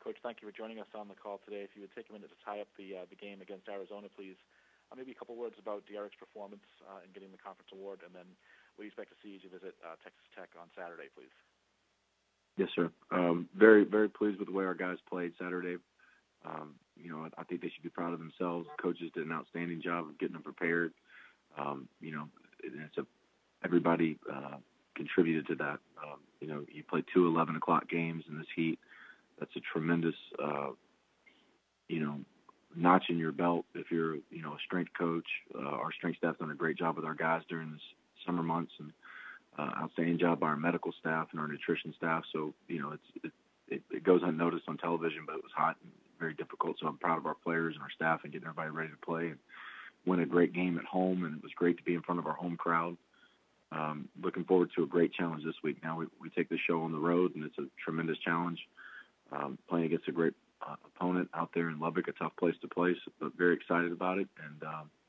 Coach, thank you for joining us on the call today. If you would take a minute to tie up the game against Arizona, please. Maybe a couple words about Derek's performance in getting the conference award, and then what do you expect to see as you visit Texas Tech on Saturday, please? Yes, sir. Very, very pleased with the way our guys played Saturday. I think they should be proud of themselves. Coaches did an outstanding job of getting them prepared. Everybody contributed to that. You play 2 11 o'clock games in this heat. That's a tremendous, notch in your belt. If you're, a strength coach, our strength staff's done a great job with our guys during this summer months, and outstanding job by our medical staff and our nutrition staff. So, it goes unnoticed on television, but it was hot and very difficult. So I'm proud of our players and our staff and getting everybody ready to play and win a great game at home. And it was great to be in front of our home crowd. Looking forward to a great challenge this week. Now we take the show on the road, and it's a tremendous challenge. Playing against a great opponent out there in Lubbock, a tough place to play, but very excited about it, and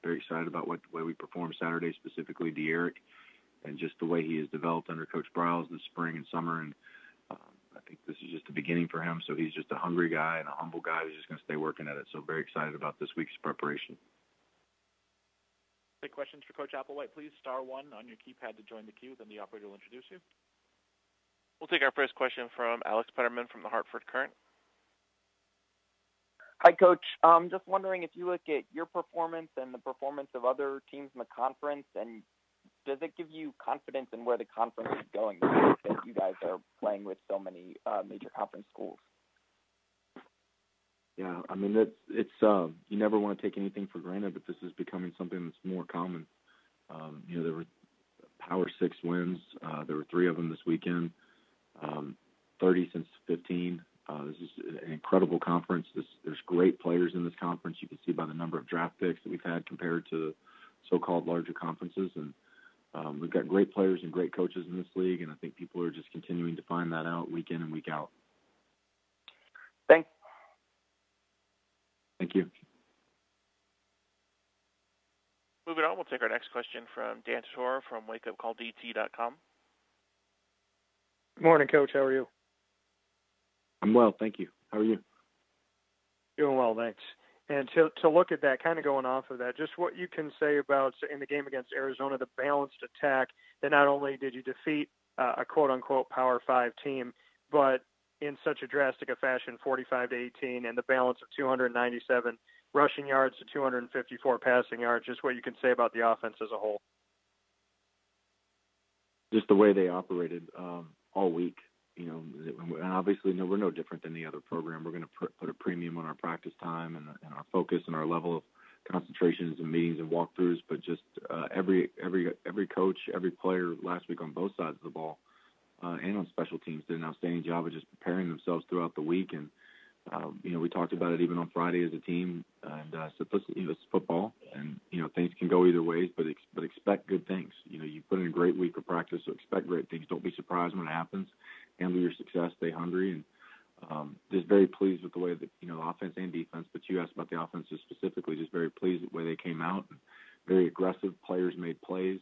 very excited about the way we performed Saturday, specifically Derek, and just the way he has developed under Coach Briles this spring and summer. And I think this is just the beginning for him. So he's just a hungry guy and a humble guy who's just going to stay working at it. So very excited about this week's preparation. Take questions for Coach Applewhite, please. *1 on your keypad to join the queue. Then the operator will introduce you. We'll take our first question from Alex Petterman from the Hartford Courant. Hi, Coach. Just wondering if you look at your performance and the performance of other teams in the conference, and does it give you confidence in where the conference is going, that you guys are playing with so many major conference schools? Yeah, I mean, it's you never want to take anything for granted, but this is becoming something that's more common. There were Power 6 wins. There were 3 of them this weekend, 30 since 15. This is an incredible conference. There's great players in this conference. You can see by the number of draft picks that we've had compared to so-called larger conferences. And we've got great players and great coaches in this league, and I think people are just continuing to find that out week in and week out. Thanks. Thank you. Moving on, we'll take our next question from Dan Tortora from wakeupcalldt.com. Good morning, Coach. How are you? I'm well, thank you. How are you? Doing well, thanks. And to look at that, kind of going off of that, just what you can say about, in the game against Arizona, the balanced attack, that not only did you defeat a quote-unquote Power 5 team, but in such a drastic a fashion, 45-18, and the balance of 297 rushing yards to 254 passing yards, just what you can say about the offense as a whole. Just the way they operated all week. And obviously, we're no different than the other program. We're going to put a premium on our practice time and our focus and our level of concentrations and meetings and walkthroughs. But just every coach, every player last week on both sides of the ball and on special teams did an outstanding job of just preparing themselves throughout the week. And we talked about it even on Friday as a team. And said, listen, it's football, and things can go either ways, but expect good things. You put in a great week of practice, so expect great things. Don't be surprised when it happens. Handle your success, stay hungry, and just very pleased with the way that offense and defense. But you asked about the offense specifically. Just very pleased with the way they came out. And very aggressive. Players made plays.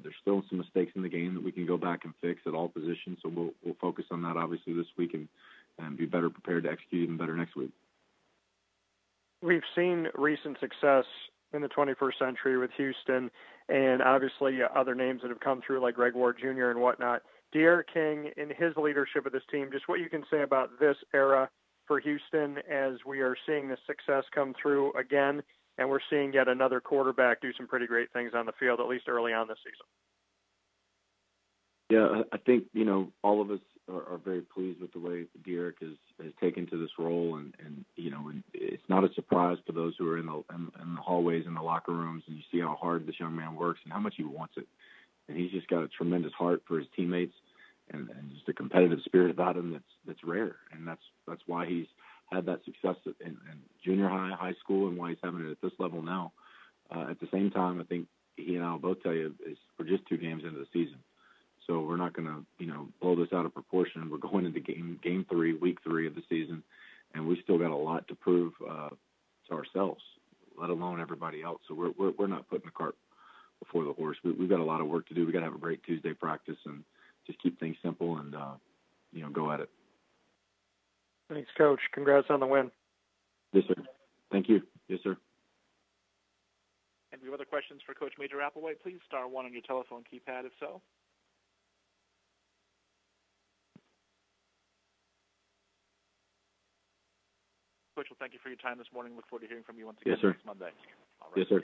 There's still some mistakes in the game that we can go back and fix at all positions. So we'll focus on that obviously this week and be better prepared to execute even better next week. We've seen recent success in the 21st century with Houston, and obviously other names that have come through like Greg Ward Jr. and whatnot. Derek King, in his leadership of this team, just what you can say about this era for Houston as we are seeing the success come through again, and we're seeing yet another quarterback do some pretty great things on the field, at least early on this season. Yeah, I think, all of us are very pleased with the way Derek has taken to this role, and it's not a surprise for those who are in the hallways, in the locker rooms, and you see how hard this young man works and how much he wants it. And he's just got a tremendous heart for his teammates and just a competitive spirit about him that's rare. And that's why he's had that success in junior high school, and why he's having it at this level now. At the same time, I think he and I will both tell you we're just 2 games into the season. So we're not going to, blow this out of proportion. We're going into game 3, week 3 of the season, and we still got a lot to prove to ourselves, let alone everybody else. So we're not putting the cart before the horse. We've got a lot of work to do. We got to have a great Tuesday practice and just keep things simple and go at it. Thanks, Coach. Congrats on the win. Yes, sir. Thank you. Yes, sir. And we have other questions for Coach Major Applewhite. Please star 1 on your telephone keypad if so. Coach, well, thank you for your time this morning. Look forward to hearing from you once again Yes, sir. next Monday. All right. Yes, sir.